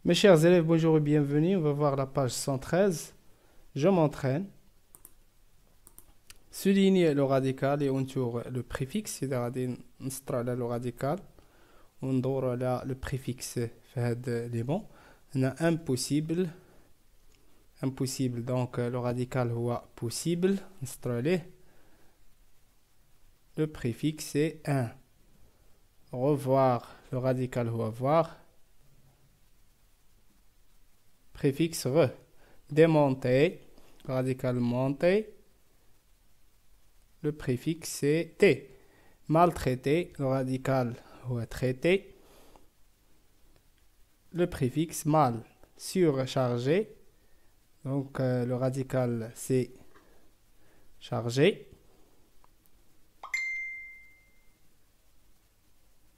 Mes chers élèves, bonjour et bienvenue. On va voir la page 113. Je m'entraîne. Souligne le radical et entoure le préfixe. إذا غادي نسطر على le radical وندور على le préfixe في هاد les mots. On a impossible. Impossible, donc le radical هو possible. نسطر عليه. Le préfixe est 1. Revoir, le radical هو voir. Préfixe re. Démonter, radical monter. Le préfixe est t. Maltraiter, le radical ou traiter. Le préfixe mal. Surchargé, donc le radical c'est chargé.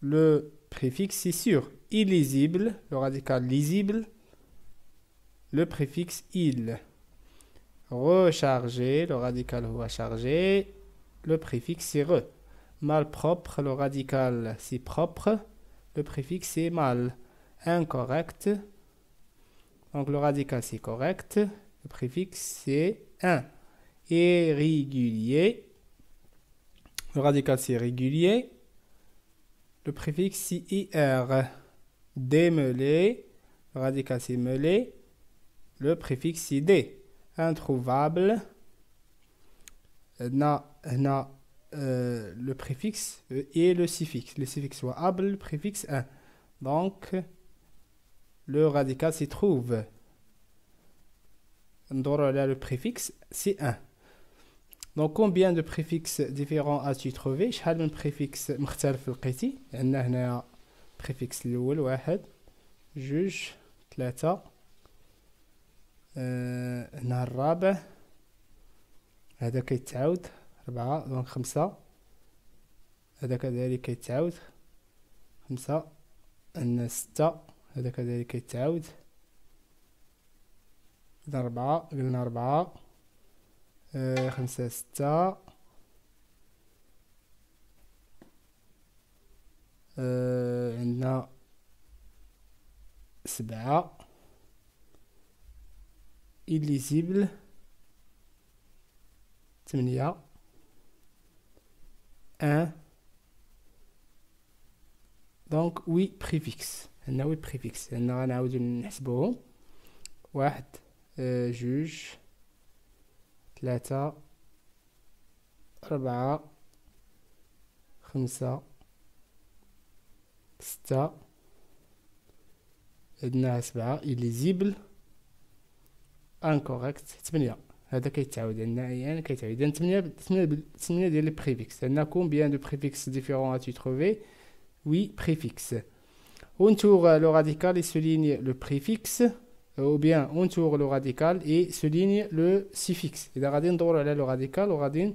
Le préfixe c'est sur. Illisible, le radical lisible. Le préfixe il. Rechargé, le radical rechargé. Le préfixe c'est re. Malpropre, le radical c'est propre. Le préfixe c'est mal. Incorrect, donc le radical c'est correct. Le préfixe c'est 1. Irrégulier, le radical c'est régulier. Le préfixe c'est ir. Démêlé, le radical c'est mêlé. Le préfixe c'est d. Introuvable, le préfixe et le suffixe. Le suffixe soit able, le préfixe 1. Donc, le radical s'y trouve. Le préfixe, c'est 1. Donc, combien de préfixes différents as-tu trouvé? شحال من préfixe مختلف لقيتي؟ عندنا هنا préfixe الأول 1 2 3 هنا الرابع هذا كيتعاود 4 دونك 5 هذا كذلك كيتعاود 5 عندنا 6 هذا كذلك كيتعاود إذا 4 قلنا 4 5 6 عندنا 7 illisible 8 1 donc 8 préfixes. عندنا 8 préfixes. عندنا غنعاودو نحسبوهم 1 2 3 4 5 6 عندنا 7 illisible incorrect 8 هذا كيتعاود عندنا يعني كيتعاود عندنا 8 ديال لي بريفيكس. عندنا combien de préfixes différents as-tu trouvé? 8 préfixes. Entoure le radical et souligne le préfixe, ou bien entoure le radical et souligne le suffixe. إذا غادي ندورو على le radical وغادي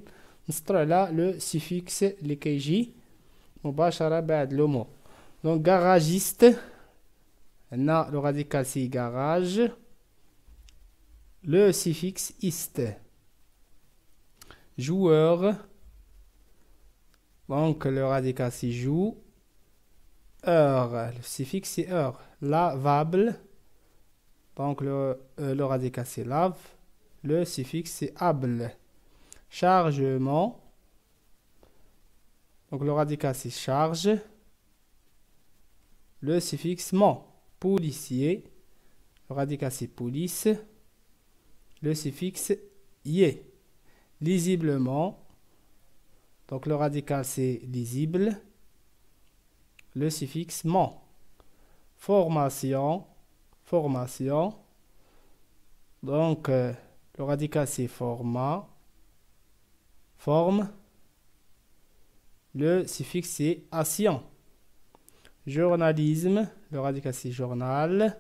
نسطرو على le suffixe اللي كيجي مباشرة بعد le mot. Donc garagiste عندنا le radical c'est garage. Le suffixe iste. Joueur, donc le radical c'est joue. Heure, le suffixe c'est heure. Lavable, donc le radical c'est lave. Le suffixe c'est able. Chargement, donc le radical c'est charge. Le suffixe ment. Policier, le radical c'est police. Le suffixe y. Lisiblement, donc le radical c'est lisible. Le suffixe ment. Formation, formation, donc le radical c'est forma, forme. Le suffixe c'est ation. Journalisme, le radical c'est journal.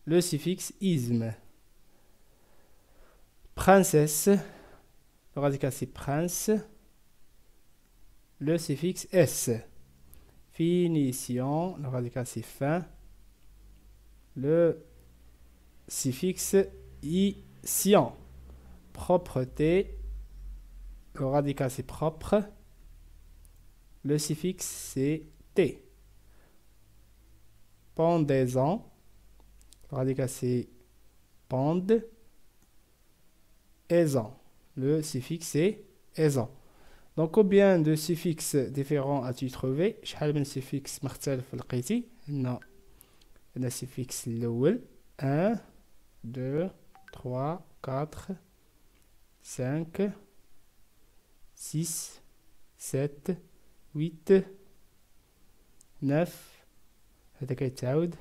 Le suffixe isme. Princesse, le radical c'est prince. Le suffixe s. Finition, le radical c'est fin. Le suffixe ition. Propreté, le radical c'est propre. Le suffixe c'est t. pendaison. Le radical c'est pende. Aisant. Le suffixe c'est aisant. Donc combien de suffixes différents as-tu trouvé؟ شحال من suffixe مختلف لقيتي؟ هنا السuffixe الأول 1 2 3 4 5 6 7 8 9 هذا كيتعاود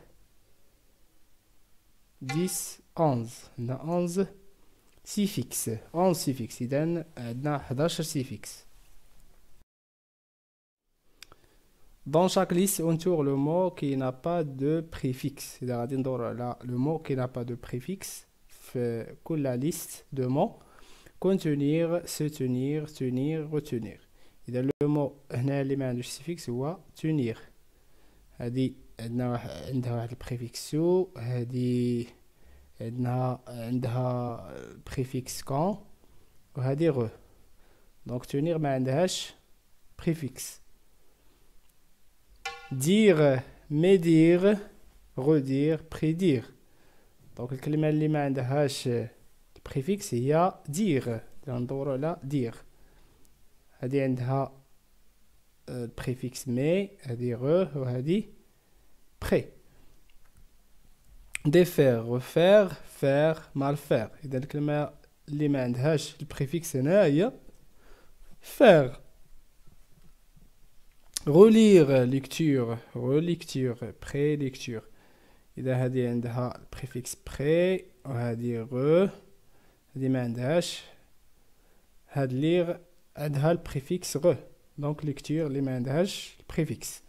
10 11 هنا 11 suffixes 11 suffixes إذا عندنا 11 suffixes. Dans chaque liste, on trouve le mot qui n'a pas de préfixe. C'est-à-dire le mot qui n'a pas de préfixe fait que la liste de mots contenir, se tenir, tenir, retenir. إذا le mot هنا اللي ما عندوش سيفيكس هو tenir. هذه عندها واحد البريفيكس سو، هذه عندها بريفيكس كون، وهذه غو. دونك tenir ما عندهاش بريفيكس. dire, médire, redire, prédire. Donc الكلمة اللي ما عندهاش préfixe هي dire. ندورو على dire. هذه عندها préfixe mais، هذه غ وهذه pré. défaire, refaire, faire, mal faire. إذا الكلمة اللي ما عندهاش البريفيكس هنا هي faire. relire, lecture, relecture, prélecture. إذا هذه عندها البريفيكس pré وهذه غ، هذه ما عندهاش. هاد lire عندها البريفيكس غ، donc lecture اللي ما عندهاش البريفيكس.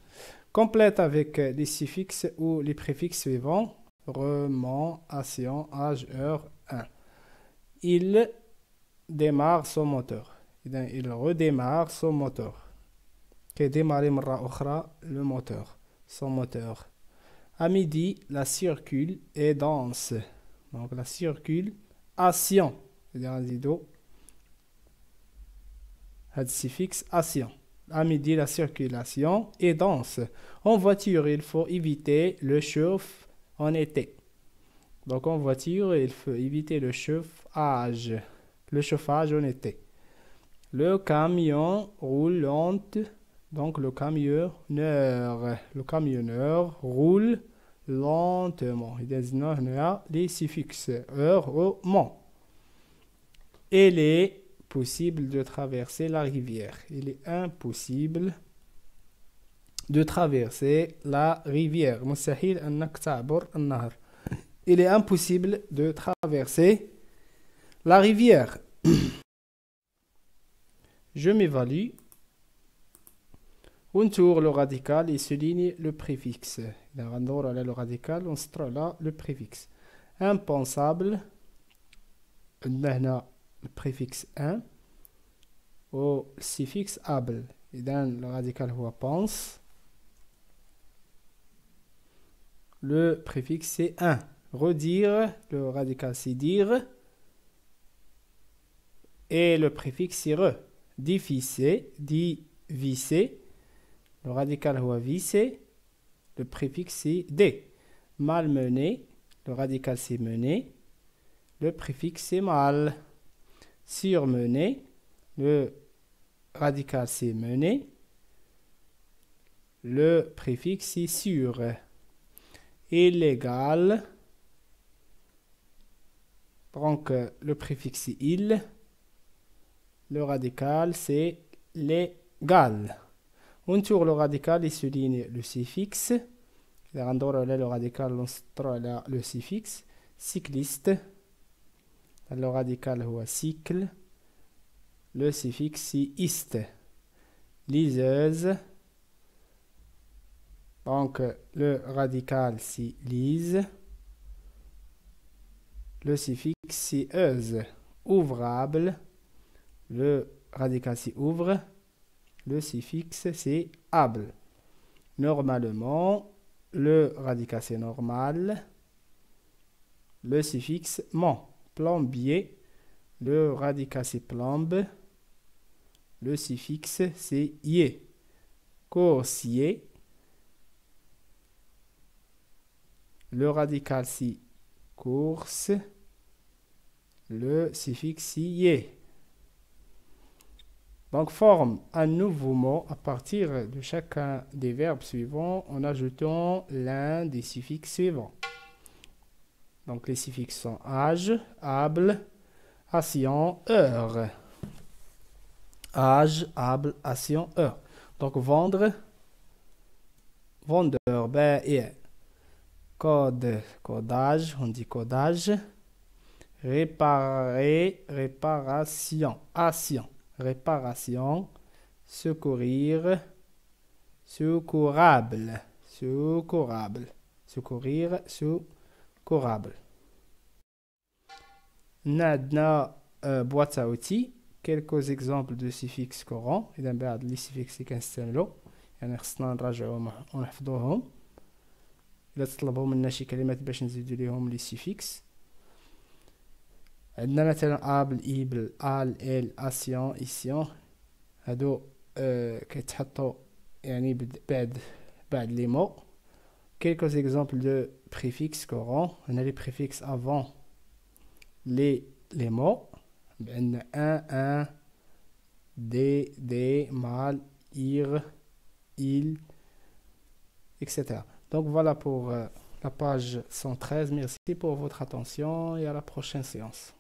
complète avec les suffixes ou les préfixes suivants: roman, action, âge, heure, 1. Il démarre son moteur. إذا il redémarre son moteur. démarrer مرة أخرى le moteur, son moteur. À midi, la circule et danse. Donc la circule, action. C'est-à-dire le suffixe action. À midi, la circulation et danse. En voiture, il faut éviter le chauffe en été. Donc en voiture, il faut éviter le chauffage en été. Le camion roule lente. Donc le camionneur roule lentement. Il y a les suffixes heure ou moment. Il est possible de traverser la rivière. Il est impossible de traverser la rivière. مستحيل أنك تعبر النهر. Il est impossible de traverser la rivière. Je m'évalue. On tourne le radical et souligne le préfixe. On tourne le radical, on souligne le préfixe. Impensable. On a le préfixe 1 au suffixe able. Le radical est pense. Le préfixe c'est 1. Redire, le radical c'est dire. Et le préfixe c'est re. Difficer, divisser. Le radical est visser. Le préfixe c'est d. Malmener, le radical c'est mener. Le préfixe c'est mal. Surmener, le radical c'est mener. Le préfixe c'est sur. Illégal. Donc le préfixe c'est il. Le radical c'est légal. On tourne le radical et souligne le suffixe. Le radical, on tourne le suffixe. Cycliste. Le radical est cycle. Le suffixe c'est iste. Liseuse. Donc le radical c'est lise. Le suffixe c'est euse. Ouvrable. Le radical c'est ouvre. Le suffixe c'est able. Normalement, le radical c'est normal. Le suffixe ment. Plombier. Le radical c'est plombe. Le suffixe c'est yé. Coursier. le radical si course, le suffixe si yé. Donc, forme un nouveau mot à partir de chacun des verbes suivants en ajoutant l'un des suffixes suivants. Donc, les suffixes sont âge, able, action, heure. Âge, able, action, heure. Donc, vendre, vendeur, baï. Code, codage, on dit codage. Réparer, réparation, action. Réparation, secourir, secourable, secourable, secourir, secourable. Nadna boîte à outils. Quelques exemples de suffixes courants. إذا بعد les suffixes اللي كنستعملو يعني خصنا نراجعوهم ونحفظوهم. إلا تطلبوا منا شي كلمات باش نزيدو ليهم لي suffixes. عندنا مثلا ابل ايبل ال ال اسيون اسيون هادو كيتحطوا يعني بعد لي مو. quelques exemples de préfixes courants. On a les préfixes avant les mots. عندنا un des mal ir il etc. Donc voilà pour la page 113. Merci pour votre attention et à la prochaine séance.